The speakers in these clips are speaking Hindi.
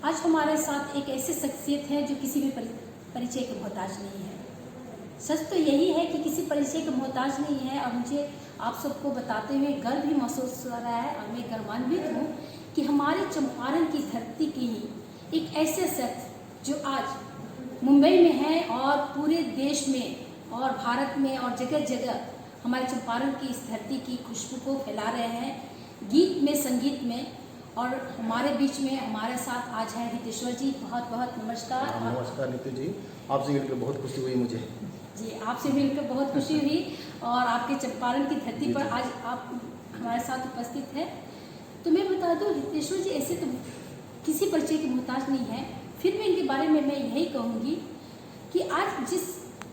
आज हमारे साथ एक ऐसी शख्सियत है जो किसी भी परिचय के मोहताज नहीं है। सच तो यही है कि किसी परिचय के मोहताज नहीं है और मुझे आप सबको बताते हुए गर्व भी महसूस हो रहा है और मैं गर्वान्वित हूँ कि हमारे चंपारण की धरती की ही एक ऐसे शख्स जो आज मुंबई में है और पूरे देश में और भारत में और जगह जगह हमारे चंपारण की इस धरती की खुशबू को फैला रहे हैं गीत में, संगीत में। और हमारे बीच में हमारे साथ आज है हितेश्वर जी। बहुत बहुत नमस्कार। नमस्कार नीतू जी, आपसे मिलकर बहुत खुशी हुई मुझे। जी, आपसे मिलकर बहुत खुशी हुई और आपके चंपारण की धरती पर आज आप हमारे साथ उपस्थित हैं। तो मैं बता दूं हितेश्वर जी ऐसे तो किसी परिचय के मोहताज नहीं है, फिर भी इनके बारे में मैं यही कहूँगी कि आज जिस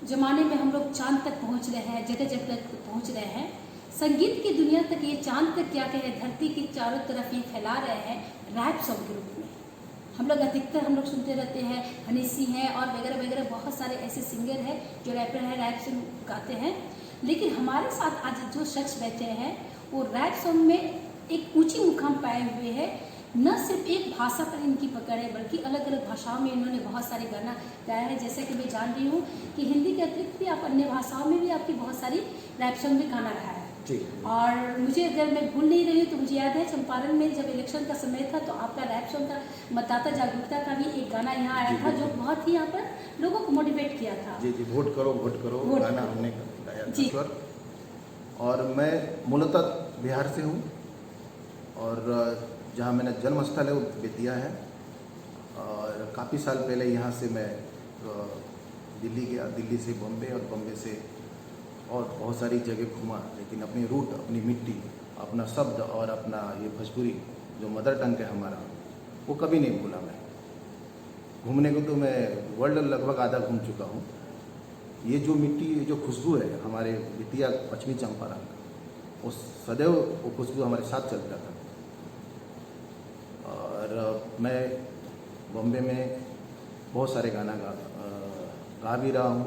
ज़माने में हम लोग चाँद तक पहुँच रहे हैं, जगह जगह तक पहुँच रहे हैं, संगीत की दुनिया तक, ये चाँद तक क्या कहे, धरती की चारों तरफ ये फैला रहे हैं रैप सॉन्ग के रूप में। हम लोग अधिकतर हम लोग सुनते रहते हैं, हनी सिंह हैं और वगैरह वगैरह बहुत सारे ऐसे सिंगर हैं जो रैपर हैं, रैप सॉन्ग गाते हैं। लेकिन हमारे साथ आज जो शख्स बैठे हैं वो रैप सॉन्ग में एक ऊंची मुकाम पाए हुए हैं। न सिर्फ एक भाषा पर इनकी पकड़ है बल्कि अलग अलग भाषाओं में इन्होंने बहुत सारे गाना गाया है। जैसे कि मैं जान रही हूँ कि हिंदी के अतिरिक्त भी आप अन्य भाषाओं में भी आपकी बहुत सारी रैप सॉन्ग में गाना रहा है। और मुझे अगर मैं भूल नहीं रही हूँ तो मुझे याद है चंपारण में जब इलेक्शन का समय था तो आपका रैप सॉन्ग का मतदाता जागरूकता का भी एक गाना यहाँ आया था जो बहुत ही यहाँ पर लोगों को मोटिवेट किया था। जी, वोट करो गाना हमने गाया जी। था। और मैं मूलतः बिहार से हूँ और जहाँ मेरा जन्म स्थल है वो बेतिया है। और काफ़ी साल पहले यहाँ से मैं दिल्ली गया, दिल्ली से बॉम्बे और बॉम्बे से और बहुत सारी जगह घूमा, लेकिन अपनी रूट, अपनी मिट्टी, अपना शब्द और अपना ये भोजपुरी जो मदर टंग है हमारा, वो कभी नहीं भूला मैं। घूमने को तो मैं वर्ल्ड लगभग आधा घूम चुका हूँ। ये जो मिट्टी, जो खुशबू है हमारे बेतिया पश्चिमी चंपारण का, वो सदैव वो खुशबू हमारे साथ चलता था। और मैं बॉम्बे में बहुत सारे गाना गा भी रहा हूँ,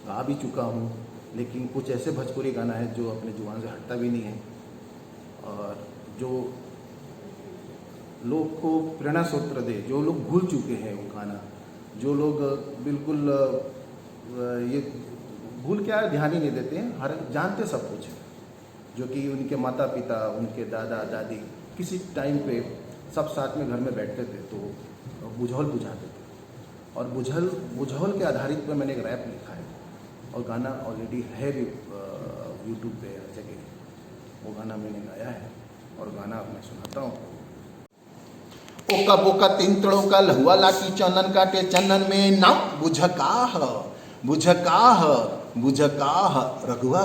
गा भी चुका हूँ, लेकिन कुछ ऐसे भोजपुरी गाना है जो अपने जुबान से हटता भी नहीं है और जो लोग को प्रेरणा सूत्र दे, जो लोग भूल चुके हैं वो गाना, जो लोग बिल्कुल ये भूल क्या है, ध्यान ही नहीं देते हैं, हर जानते सब कुछ है, जो कि उनके माता पिता, उनके दादा दादी किसी टाइम पे सब साथ में घर में बैठते थे तो बुझौल बुझाते थे। और बुझौल के आधारित पर मैंने एक रैप लिखा है और गाना ऑलरेडी है भी यूट्यूब पे हर जगह, वो गाना मैंने गाया है और गाना मैं सुनाता हूँ। ओका बोका तिंतड़ों का लहुआ लाठी चंदन काटे चंदन में नाम बुझकाह रघुआ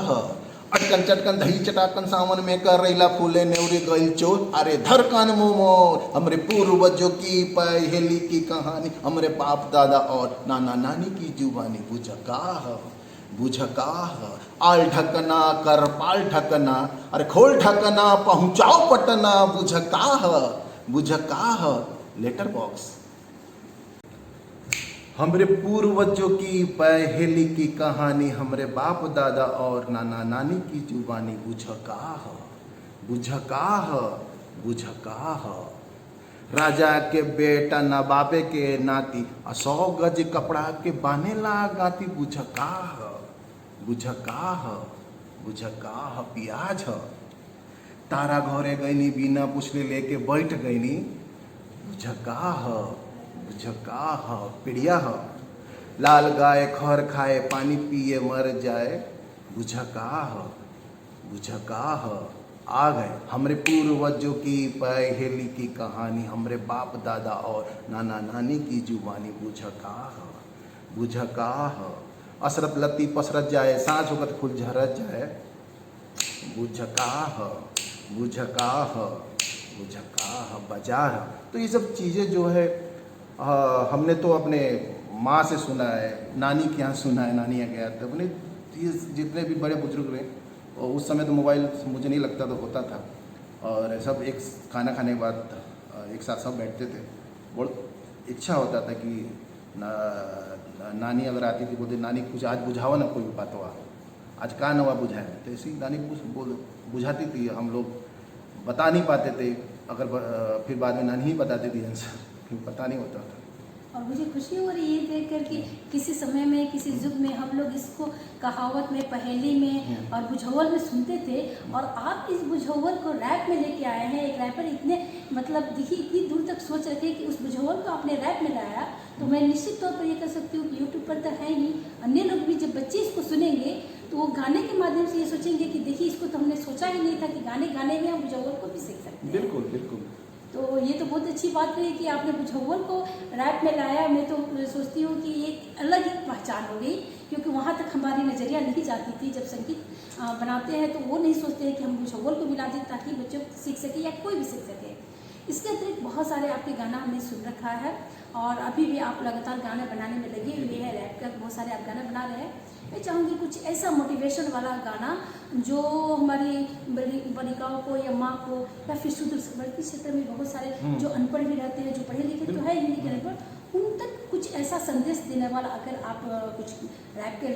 अटकन चटकन दही चटाकन सावन में कर रैला फूले नेवरी गइल चोर। अरे धर कान मोमोर, हमरे पूर्वजों की पहेली की कहानी, हमरे बाप दादा और नाना नानी की जुबानी बुझकाह आल ढकना कर पाल ढकना, अरे खोल ढकना पहुंचाओ पटना, बुझकाह लेटर बॉक्स। हमरे पूर्वजों की पहेली की कहानी, हमरे बाप दादा और नाना नानी की जुबानी, बुझकाह राजा के बेटा नवाबे के नाती, 100 गज कपड़ा के बाने ला गाती, बुझकाह पियाज तारा घरे गईनी बिना पुछले लेके बैठ गईनी, बुझकाह पिड़िया लाल गाय खर खाए पानी पिए मर जाए, बुझकाह आ गए हमरे पूर्वजों की पहेली की कहानी, हमरे बाप दादा और नाना नानी की जुबानी, बुझकाह असरत लत्ती पसरत जाए, सांझ होकर फूल झरत जाए, बुझकाह बाजार। तो ये सब चीज़ें जो है हमने तो अपने माँ से सुना है, नानी के यहाँ सुना है, नानी यहाँ गया था, अपने जितने भी बड़े बुजुर्ग रहे, और उस समय तो मोबाइल मुझे नहीं लगता तो होता था, और सब एक खाना खाने के बाद एक साथ सब बैठते थे। बहुत इच्छा होता था कि नानी अगर आती थी, बोलते नानी कुछ आज बुझाओ ना कोई बात हुआ, आज का नवा बुझाए, तो ऐसी नानी बुझाती थी। हम लोग बता नहीं पाते थे, अगर फिर बाद में नानी ही बताती थी आंसर। लेकिन पता नहीं होता था। और मुझे खुशी हो रही है देख कर कि किसी समय में किसी युग में हम लोग इसको कहावत में, पहेली में और बुझावल में सुनते थे, और आप इस बुझावल को रैप में लेके आए हैं। एक रैपर इतने मतलब देखिए इतनी दूर तक सोच रखे कि उस बुझावल को आपने रैप में लाया, तो मैं निश्चित तौर पर ये कह सकती हूँ कि यूट्यूब पर तो है ही, अन्य लोग भी जब बच्चे इसको सुनेंगे तो वो गाने के माध्यम से ये सोचेंगे कि देखिए इसको तो हमने सोचा ही नहीं था कि गाने गाने में हम बुझावल को भी सीख सकते हैं। बिल्कुल बिल्कुल। तो ये तो बहुत अच्छी बात रही कि आपने बुझावल को रैप में लाया। मैं तो सोचती हूँ कि एक अलग ही पहचान हो गई, क्योंकि वहाँ तक हमारी नज़रिया नहीं जाती थी। जब संगीत बनाते हैं तो वो नहीं सोचते हैं कि हम बुझावल को मिला दें ताकि बच्चों सीख सके या कोई भी सीख सके। इसके अतिरिक्त बहुत सारे आपके गाना हमने सुन रखा है, और अभी भी आप लगातार गाने बनाने में लगे हुए हैं। रैप का बहुत सारे आप गाना बना रहे हैं। मैं चाहूँगी कुछ ऐसा मोटिवेशन वाला गाना जो हमारी बालिकाओं को या माँ को या फिर सुदूरवर्ती क्षेत्र में बहुत सारे जो अनपढ़ भी रहते हैं, जो पढ़े लिखे तो है ही नहीं के अनपढ़, उन तक कुछ ऐसा संदेश देने वाला अगर आप कुछ रैप के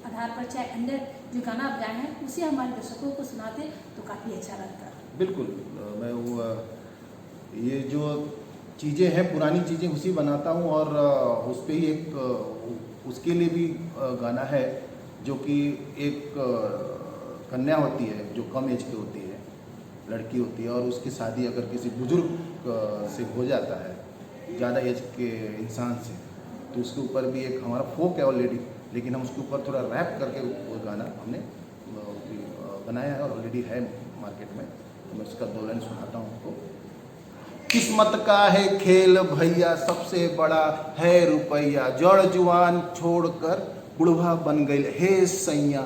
आधार पर चाहे अन्य जो गाना आप गाए हैं उसे हमारे दर्शकों को सुनाते तो काफ़ी अच्छा लगता। बिल्कुल। मैं वो ये जो चीज़ें हैं पुरानी चीज़ें उसी बनाता हूँ, और उस पर ही एक उसके लिए भी गाना है, जो कि एक कन्या होती है जो कम एज की होती है, लड़की होती है, और उसकी शादी अगर किसी बुजुर्ग से हो जाता है, ज़्यादा एज के इंसान से, तो उसके ऊपर भी एक हमारा फोक है ऑलरेडी, लेकिन हम उसके ऊपर थोड़ा रैप करके वो गाना हमने बनाया है और ऑलरेडी है मार्केट में। तो मैं उसका 2 लाइन सुनाता हूँ आपको। किस्मत का है खेल भैया, सबसे बड़ा है रुपया, जड़ जुआन छोड़कर बुढ़वा बन गई हे सैया,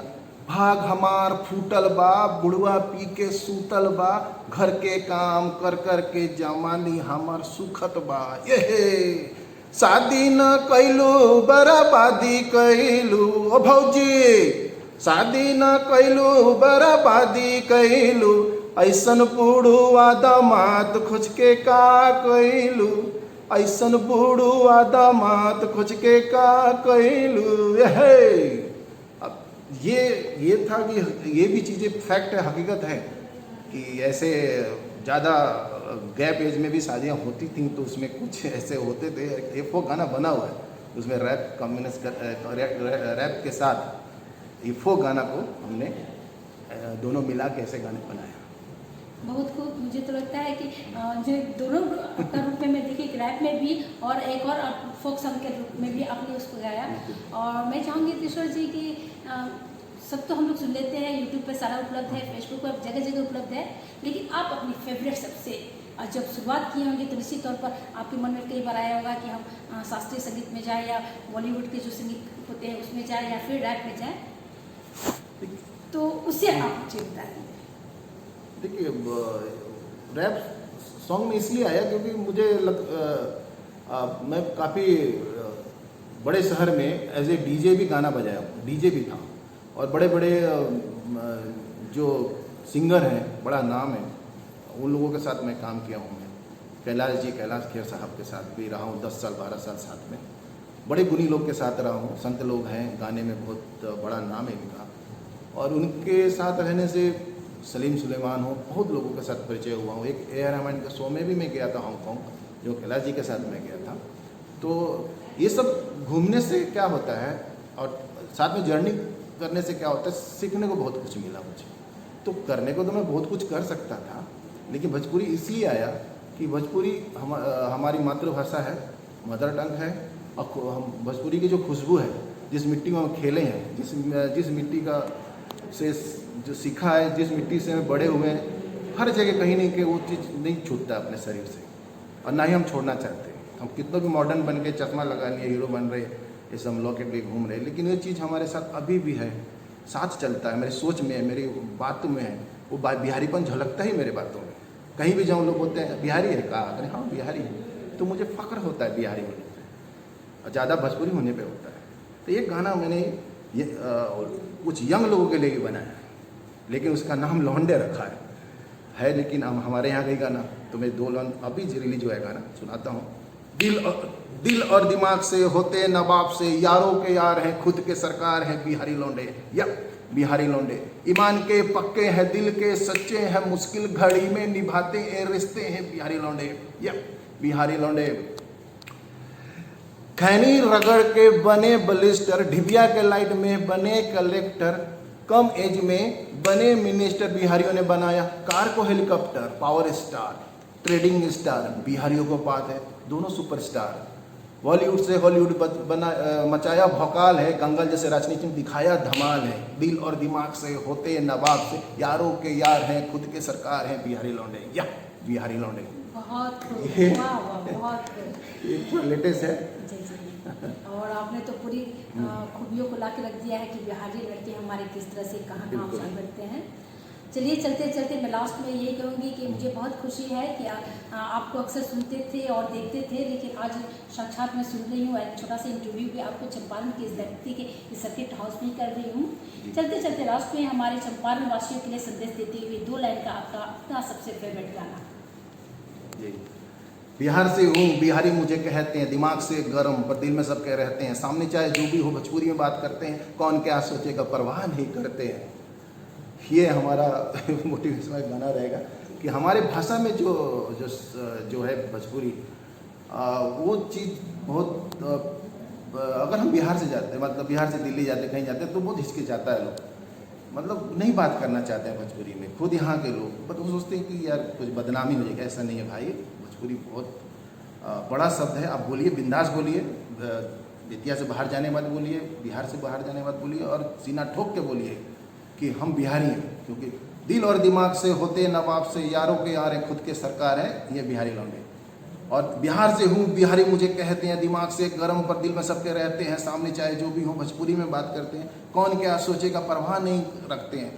भाग हमार फूटल बा, बुढ़वा पी के सूतल बा, घर के काम कर कर के जवानी हमार सुखत बा। ये शादी न कैलू बराबादी कैलू, ओ भौजी शादी न कैलू बराबादी कैलू, ऐसन बूढ़ुआ दामाद खोज के का कैलू, ऐसन बूढ़ुआ दामाद खोज के का कैलू। अब ये था कि ये भी चीज़ें फैक्ट है, हकीकत है कि ऐसे ज़्यादा गैप एज में भी शादियाँ होती थी, तो उसमें कुछ ऐसे होते थे। एक वो गाना बना हुआ है, उसमें रैप रैप के साथ इफो गाना को हमने दोनों मिला के ऐसे गाने बनाए। बहुत खूब। मुझे तो लगता है कि जो दोनों का रूप में मैं देखी, एक रैप में भी और एक और फोक सॉन्ग के रूप में भी आपने उसको गाया। और मैं चाहूँगी किशोर जी कि सब तो हम लोग सुन लेते हैं, यूट्यूब पे सारा उपलब्ध है, फेसबुक पर जगह जगह उपलब्ध है, लेकिन आप अपनी फेवरेट सबसे जब शुरुआत किए होंगे तो निश्चित तौर पर आपके मन में कई बार आया होगा कि हम शास्त्रीय संगीत में जाए या बॉलीवुड के जो संगीत होते हैं उसमें जाए या फिर रैप में जाए, तो उससे आप मुझे बताएंगे। देखिए, रैप सॉन्ग में इसलिए आया क्योंकि मुझे मैं काफ़ी बड़े शहर में एज ए डीजे भी गाना बजाया, डीजे भी था, और बड़े बड़े जो सिंगर हैं, बड़ा नाम है, उन लोगों के साथ मैं काम किया हूँ। मैं कैलाश खेर साहब के साथ भी रहा हूँ 10 साल 12 साल साथ में, बड़े गुणी लोग के साथ रहा हूँ, संत लोग हैं, गाने में बहुत बड़ा नाम है इनका, और उनके साथ रहने से सलीम सुलेमान हो, बहुत लोगों के साथ परिचय हुआ हूँ। एक ए आर रहमान के शो में भी मैं गया था हांगकांग, जो कैलाश जी के साथ मैं गया था। तो ये सब घूमने से क्या होता है और साथ में जर्नी करने से क्या होता है, सीखने को बहुत कुछ मिला मुझे। तो करने को तो मैं बहुत कुछ कर सकता था, लेकिन भोजपुरी इसलिए आया कि भोजपुरी हमारी मातृभाषा है, मदर टंग है, और हम भोजपुरी की जो खुशबू है, जिस मिट्टी में हम खेले हैं, जिस मिट्टी का से जो सीखा है, जिस मिट्टी से हम बड़े हुए हैं, हर जगह कहीं नहीं कि वो चीज़ नहीं छूटता अपने शरीर से, और ना ही हम छोड़ना चाहते। हम कितना भी मॉडर्न बन के चश्मा लगा लिए, हीरो बन रहे, ये सब लॉकेट भी घूम रहे, लेकिन ये चीज़ हमारे साथ अभी भी है, साथ चलता है, मेरी सोच में है, मेरी बातों में है। वो बिहारीपन झलकता ही मेरे बातों में। कहीं भी जाऊँ लोग बोलते हैं बिहारी है का, अरे हाँ बिहारी है, तो मुझे फ़ख्र होता है बिहारी होने पर, और ज़्यादा भोजपुरी होने पर होता है। तो ये गाना मैंने ये कुछ यंग लोगों के लिए भी बनाया, लेकिन उसका नाम लौंडे रखा है, लेकिन हम हमारे यहाँ का गाना, तो मैं 2 लाइन अभी रिलीज हुआ है गाना सुनाता हूँ। दिल और दिमाग से होते नवाब से, यारों के यार हैं, खुद के सरकार हैं बिहारी लौंडे, या बिहारी लौंडे। ईमान के पक्के हैं, दिल के सच्चे हैं, मुश्किल घड़ी में निभाते हैं रिश्ते हैं बिहारी लौंडे, या बिहारी लौंडे। खैनी रगड़ के बने बलिस्टर, ढिबिया के लाइट में बने कलेक्टर, कम एज में बने मिनिस्टर, बिहारियों ने बनाया कार को helicopter, power star, trading star, बिहारियों को बात है दोनों सुपरस्टार। बॉलीवुड से हॉलीवुड बना मचाया भौकाल है, गंगल जैसे राजनीति में दिखाया धमाल है, दिल और दिमाग से होते नवाब से, यारों के यार हैं खुद के सरकार हैं बिहारी लौंडे, या बिहारी लौंडे। बहुत ये- वाह वाह, बहुत खूब। ये लेटेस्ट है। जी जी। और आपने तो पूरी खूबियों को ला के रख दिया है कि बिहारी लड़के हमारे किस तरह से कहाँ कहाँ बिल्कुल। शान करते हैं। चलिए चलते चलते मैं लास्ट में यही कहूँगी कि मुझे बहुत खुशी है कि आपको अक्सर सुनते थे और देखते थे, लेकिन आज साक्षात मैं सुन रही हूँ। एक छोटा सा इंटरव्यू भी आपको चंपारण की इस धरती के इस सर्किट हाउस में कर रही हूँ। चलते चलते लास्ट में हमारे चंपारण वासियों के लिए संदेश देते हुए 2 लाइन का आपका अपना सबसे फेवरेट गाना। जी, बिहार से हूँ, बिहारी मुझे कहते हैं, दिमाग से गरम पर दिल में सब कह रहते हैं, सामने चाहे जो भी हो भोजपुरी में बात करते हैं, कौन क्या सोचेगा परवाह नहीं करते हैं। ये हमारा मोटिवेशनल गाना रहेगा कि हमारे भाषा में जो जो जो है भोजपुरी, वो चीज़ बहुत अगर हम बिहार से जाते हैं, मतलब बिहार से दिल्ली जाते कहीं जाते हैं तो बहुत हिचकिचाता है लोग, मतलब नहीं बात करना चाहते हैं भोजपुरी में, खुद यहाँ के लोग बट वो सोचते हैं कि यार कुछ बदनामी हो जाएगा। ऐसा नहीं है भाई, भोजपुरी बहुत बड़ा शब्द है। आप बोलिए, बिंदास बोलिए, बेतिया से बाहर जाने के बाद बोलिए, बिहार से बाहर जाने के बाद बोलिए और सीना ठोक के बोलिए कि हम बिहारी हैं, क्योंकि दिल और दिमाग से होते नवाब से, यारों के यार हैं खुद के सरकार है, ये बिहारी लौंडे। और बिहार से हूँ, बिहारी मुझे कहते हैं, दिमाग से गरम पर दिल में सबके रहते हैं, सामने चाहे जो भी हो भोजपुरी में बात करते हैं, कौन क्या सोचेगा परवाह नहीं रखते हैं।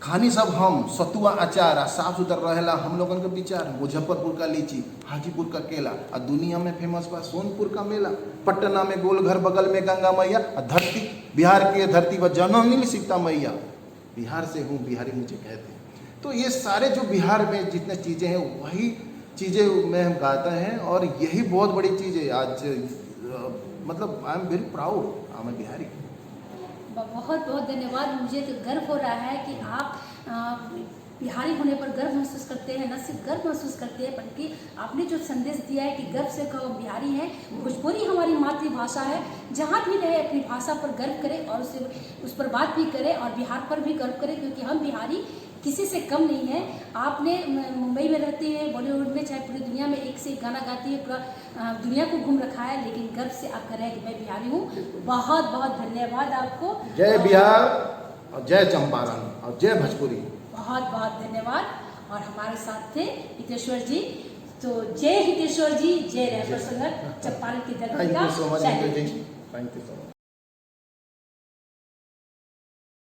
खानी सब हम सतुआ अचार, साफ सुथरा रहेला हम लोगन के विचार, मुजफ्फरपुर का लीची, हाजीपुर का केला, और दुनिया में फेमस बा सोनपुर का मेला, पटना में गोलघर, बगल में गंगा मैया, और धरती बिहार की धरती पर जन्म मिली सीता मैया। बिहार से हूँ, बिहारी मुझे कहते हैं। तो ये सारे जो बिहार में जितने चीज़ें हैं वही चीज़ें में हम गाते हैं, और यही बहुत बड़ी चीज़ है आज। मतलब I am very proud, I am Bihari. बहुत बहुत धन्यवाद। मुझे तो गर्व हो रहा है कि आप बिहारी होने पर गर्व महसूस करते हैं, न सिर्फ गर्व महसूस करते हैं बल्कि आपने जो संदेश दिया है कि गर्व से कहो बिहारी है। भोजपुरी हमारी मातृभाषा है, जहाँ भी रहे अपनी भाषा पर गर्व करें और उस पर बात भी करें और बिहार पर भी गर्व करें, क्योंकि हम बिहारी किसी से कम नहीं है। आपने मुंबई में रहते हैं, बॉलीवुड में, चाहे पूरी दुनिया में एक से एक गाना गाती है, पूरा दुनिया को घूम रखा है, लेकिन गर्व से आप कह रहे हैं कि मैं बिहारी हूँ। बहुत बहुत धन्यवाद आपको। जय बिहार और जय चंपारण और जय भोजपुरी। बहुत बहुत धन्यवाद। और हमारे साथ थे हितेश्वर जी। तो जय हितेश्वर जी, जय रैपर संगत, चंपारण की थैंक धरती यू सो मच का। जी, थैंक यू सो मच।